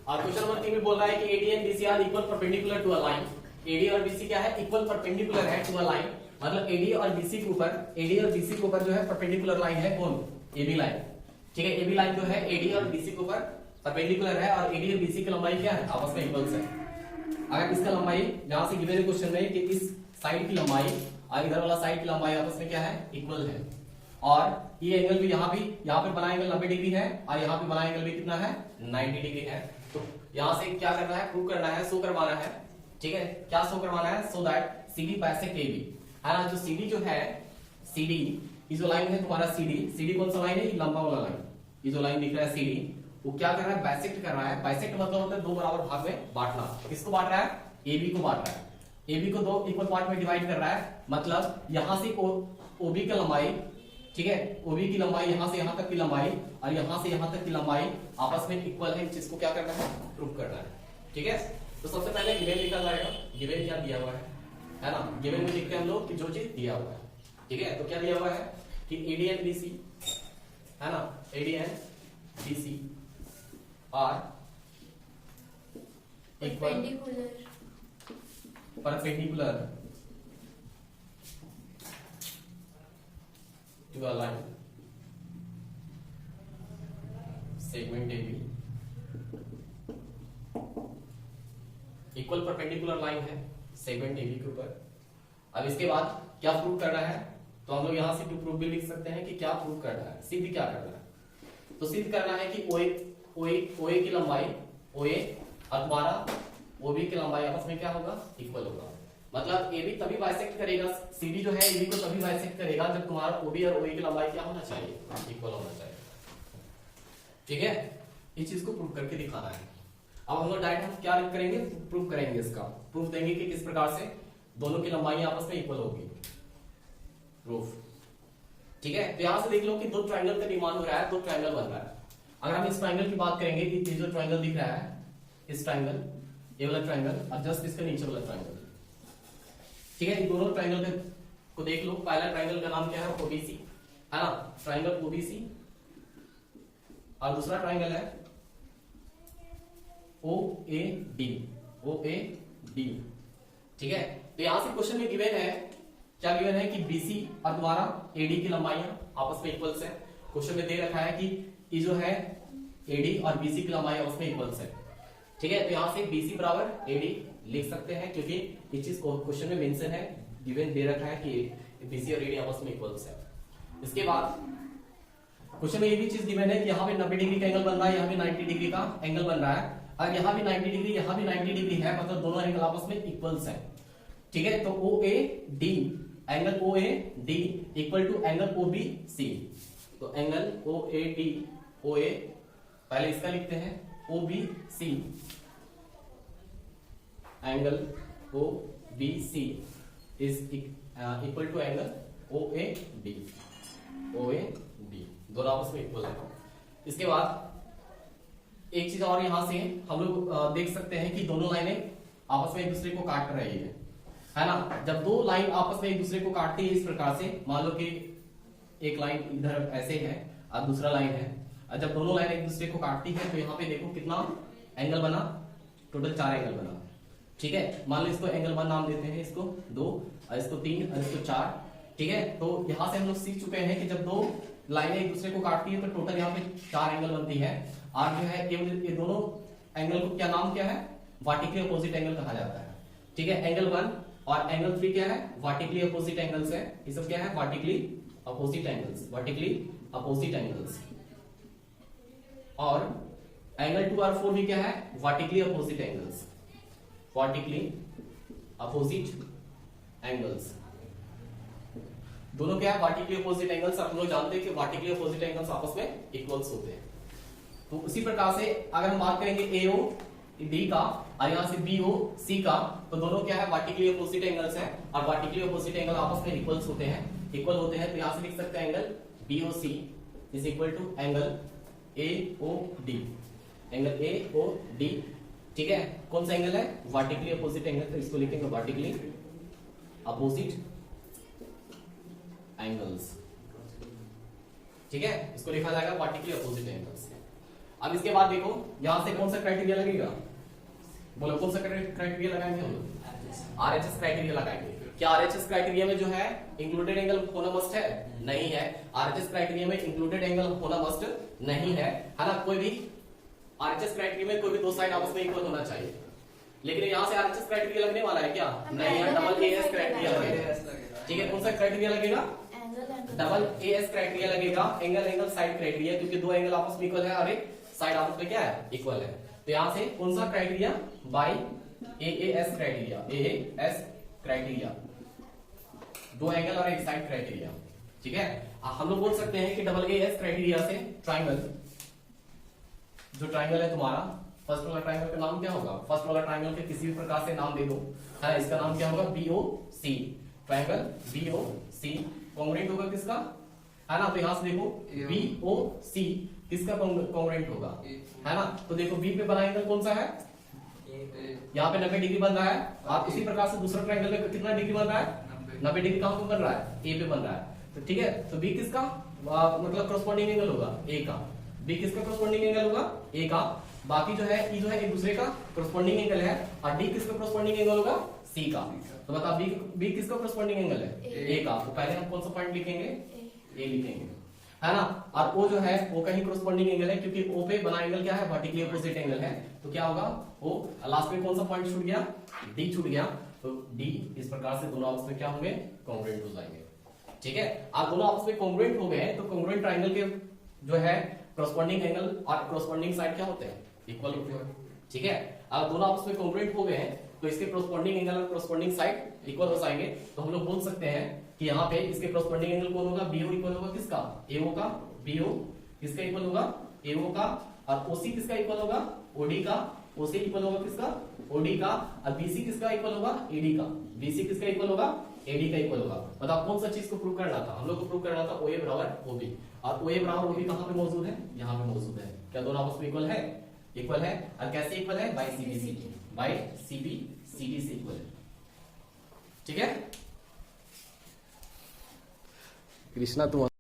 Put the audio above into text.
और question number 3 में बोल रहा है कि AD and BC are equal perpendicular to a line. AD और बीसी क्या है, इक्वल परपेंडिकुलर है टू अ लाइन, मतलब एडी और बीसी के ऊपर जो है परपेंडिकुलर लाइन है कौन, एबी लाइन। ठीक है, एबी लाइन जो है एडी और बीसी के ऊपर परपेंडिकुलर है और एडी और बीसी की लंबाई क्या है, आपस में इक्वल्स है। अगर इसका लंबाई यहां से गिवन क्वेश्चन में कि इस साइड की लंबाई और इधर वाला साइड की लंबाई आपस में क्या है, इक्वल है, और ये एंगल भी यहाँ पे बना एंगल 90 डिग्री है और यहाँ पे बना एंगल भी कितना है, 90 डिग्री है। तो यहाँ से क्या करना है, प्रूव करना है, शो करवाना है। ठीक है, क्या शो करवाना है, so that CD bisect AB है ना। जो CD जो है, CD ये जो लाइन है तुम्हारा CD कौन सा लाइन है, लंबा वाला लाइन, ये जो लाइन दिख रहा है CD, वो क्या कर रहा है, बाइसेक्ट कर रहा है। बाइसेक्ट मतलब होता है दो बराबर भाग में बांटना। किसको बांट रहा है, AB को बांट रहा है। AB को दो इक्वल पार्ट में डिवाइड कर रहा है, मतलब यहां से OB की लंबाई, ठीक है, OB की लंबाई यहां से यहां तक की लंबाई और यहां से यहां तक की लंबाई आपस में इक्वल है। इसको क्या करना है, प्रूव करना है। ठीक है, तो सबसे पहले गिवन लिखा जाएगा। गिवन क्या दिया हुआ है ना, गिवन में लिखते हैं हम लोग कि जो चीज दिया हुआ है। ठीक है, तो क्या दिया हुआ है कि AD एंड BC है ना, AD and BC are equal perpendicular to a line segment AB, equal perpendicular line है सेगमेंट AB के ऊपर। अब इसके बाद क्या प्रूव करना है, तो हम लोग यहां से प्रूफ भी लिख सकते हैं कि क्या प्रूव करना है, सिद्ध क्या करना है। तो सिद्ध करना है कि OA की लंबाई, OA और तुम्हारा OB की लंबाई आपस में क्या होगा, इक्वल होगा। मतलब AB तभी बाइसेक्ट करेगा, CD जो है AB को तभी बाइसेक्ट करेगा जब तुम्हारा OB और OA की लंबाई क्या होना चाहिए, इक्वल होना चाहिए। ठीक है, इस चीज को प्रूव करके दिखाना है। अब हम लोग डायरेक्ट हम क्या करेंगे, प्रूव करेंगे, इसका प्रूफ देंगे कि किस प्रकार से दोनों की लंबाई आपस में इक्वल होगी, प्रूफ। ठीक है, तो यहां से देख लो कि दो ट्रायंगल का निर्माण हो रहा है, दो ट्रायंगल बन रहा है। अगर हम इस ट्रायंगल की बात करेंगे कि ये जो ट्रायंगल दिख रहा है, इस ट्रायंगल, ये वाला ट्रायंगल और जस्ट इसका नीचे वाला ट्रायंगल। ठीक है, इन दोनों ट्रायंगल को देख लो। पहला ट्रायंगल का नाम क्या है, OBC है ना, ट्रायंगल OBC, और दूसरा ट्रायंगल है OAD। ठीक है, तो यहां से क्वेश्चन में गिवन है, क्या गिवन है कि BC और तुम्हारा AD की लंबाइयां आपस में इक्वल्स है। क्वेश्चन में दे रखा है कि ये जो है AD और BC की लंबाई आपस में इक्वल्स है। ठीक है, तो यहां से BC बराबर AD लिख सकते हैं, क्योंकि ये चीज क्वेश्चन में मेंशन है, गिवन दे रखा है कि BC और AD आपस में इक्वल्स है। इसके बाद क्वेश्चन में ये भी चीज गिवन है कि यहाँ पे 90 डिग्री का एंगल बन रहा है, यहाँ पे 90 डिग्री का एंगल बन रहा है, और यहाँ भी 90 डिग्री, यहाँ भी 90 डिग्री है, मतलब दोनों एंगल आपस में इक्वल्स है। ठीक है, तो OAD, angle OAD equal to angle OBC। तो एंगल OAD, OA पहले इसका लिखते हैं, OBC, angle OBC is equal to angle OAD। दोनों आपस में इक्वल है। इसके बाद एक चीज और यहां से हम लोग देख सकते हैं कि दोनों लाइनें आपस में एक दूसरे को काट रही है ना। जब दो लाइन आपस में एक दूसरे को काटती है इस प्रकार से, मान लो कि एक लाइन इधर ऐसे है और दूसरा लाइन है, और जब दोनों लाइन एक दूसरे को काटती है तो यहाँ पे देखो कितना एंगल बना, टोटल 4 एंगल बना। ठीक है, मान लो इसको एंगल 1 नाम देते हैं, इसको 2 और इसको 3 और इसको 4। ठीक है, तो यहां से हम लोग सीख चुके हैं कि जब दो लाइनें एक दूसरे को काटती है तो टोटल यहाँ पे 4 एंगल बनती है। और जो है ये दोनों एंगल को क्या नाम क्या है, वर्टिकली अपोजिट एंगल कहा जाता है। ठीक है, एंगल 1 और एंगल 3 क्या है, वर्टिकली अपोजिट एंगल्स है। ये सब क्या है, vertically opposite angles, vertically opposite angles. और एंगल 2 और 4 भी क्या है, vertically opposite angles, vertically opposite angles. दोनों क्या है, वर्टिकली अपोजिट एंगल्स। हम लोग जानते हैं कि वर्टिकली अपोजिट एंगल्स आपस में इक्वल्स होते हैं। तो उसी प्रकार से अगर हम बात करेंगे AOD का और यहाँ से BOC का, तो दोनों क्या है, वर्टिकली अपोजिट एंगल्स है, और वर्टिकली अपोजिट एंगल आपस में इक्वल्स होते हैं, इक्वल होते हैं। तो यहाँ से लिख सकते हैं angle BOC is equal to angle AOD, angle AOD। ठीक है, कौन सा एंगल है, वर्टिकली अपोजिट एंगल, तो इसको लिखेंगे वर्टिकली अपोजिट एंगल्स। ठीक है, इसको लिखा जाएगा वर्टिकली अपोजिट एंगल्स। अब इसके बाद देखो यहां से कौन सा क्राइटेरिया लगेगा, बोलो कौन सा क्राइटेरिया लगाएंगे हम लोग, आरएचएस क्राइटेरिया लगाएंगे। क्या आरएचएस क्राइटेरिया में जो है इंक्लूडेड एंगल होना मस्ट है? नहीं है। आरएचएस क्राइटेरिया में इंक्लूडेड एंगल होना मस्ट नहीं है ना। कोई भी आरएचएस क्राइटेरिया में कोई भी दो साइड आपस में इक्वल होना चाहिए, लेकिन यहाँ से आरएचएस क्राइटेरिया लगने वाला है क्या? नहीं है, डबल एएस क्राइटेरिया लगेगा। ठीक है, कौन सा क्राइटेरिया लगेगा? डबल एएस क्राइटेरिया लगेगा, एंगल साइड क्राइटेरिया, क्योंकि दो एंगल आपस में इक्वल है और एक साइड आपस में क्या है? इक्वल है। तो यहाँ से कौन सा criteria? By as criteria, as criteria, दो एंगल और एक साइड क्राइटेरिया। ठीक है, हम लोग बोल सकते हैं कि डबल एएस क्राइटेरिया से ट्राइंगल, जो ट्राइंगल है तुम्हारा, फर्स्ट वाला ट्राइंगल का नाम क्या होगा? फर्स्ट वाला ट्राइंगल के किसी भी प्रकार से नाम दे दो, है इसका नाम क्या होगा? बीओसी, ट्राइंगल बीओसी कॉन्ग्रुएंट होगा किसका, है ना? तो यहां से देखो बीओसी किसका कॉन्ग्रुएंट होगा, है ना? तो देखो बी पे बना एंगल कौन सा है? यहाँ पे 90 डिग्री बन रहा है। आप इसी प्रकार से दूसरा ट्राइंगल में कितना डिग्री बन रहा है? 90 डिग्री कहां पे बन रहा है? ए पे बन रहा है। तो ठीक है, तो बी किसका मतलब करस्पॉन्डिंग एंगल होगा? ए का। बी किसका करस्पॉन्डिंग एंगल होगा? ए का। बाकी जो है ई जो है एक दूसरे का करस्पॉन्डिंग एंगल है, और डी किसका करस्पॉन्डिंग एंगल होगा? सी का। तो बता बी किसका करस्पॉन्डिंग एंगल है? ए का। तो पहले हम कौन सा पॉइंट लिखेंगे? ए लिखेंगे, है ना? और ओ जो है वो का ही करस्पॉन्डिंग एंगल है, क्योंकि ओ पे बना एंगल क्या है? वर्टिकली अपोजिट एंगल है। तो क्या होगा? ओ लास्ट में कौन सा पॉइंट छूट गया? डी छूट गया। तो डी इस प्रकार से दोनों आपस में क्या होंगे? कॉन्ग्रुएंट हो जाएंगे। ठीक है, आप दोनों आपस में कॉन्ग्रुएंट हो गए तो कॉन्ग्रुएंट ट्राइंगल के जो है करस्पॉन्डिंग एंगल और करस्पॉन्डिंग साइड क्या होते हैं? इक्वल होते हैं। ठीक है, अब दोनों आपस में कॉन्ग्रुएंट हो गए हैं तो इसके करस्पॉन्डिंग एंगल और करस्पॉन्डिंग साइड इक्वल हो जाएंगे। तो हम लोग बोल सकते हैं कि यहाँ पे इसके करस्पॉन्डिंग एंगल कौन होगा? बीओ इक्वल होगा किसका? एओ का। बीओ किसका इक्वल होगा? एओ का। और ओसी किसका इक्वल होगा? ओडी का। ओसी इक्वल होगा किसका? ओडी का। और बीसी किसका इक्वल होगा? एडी का। बीसी किसका इक्वल होगा? एडी का इक्वल होगा। बताओ कौन सा चीज को प्रूव करना था? हम लोग को प्रूव करना था ओए बराबर ओबी। और ओए बराबर ओबी कहां पे मौजूद है? यहाँ पे मौजूद है। क्या दोनों आपस में इक्वल है? इक्वल है। और कैसे इक्वल है? बाय सीबीसी, बाय सीबी से इक्वल है। ठीक है कृष्णा, तुम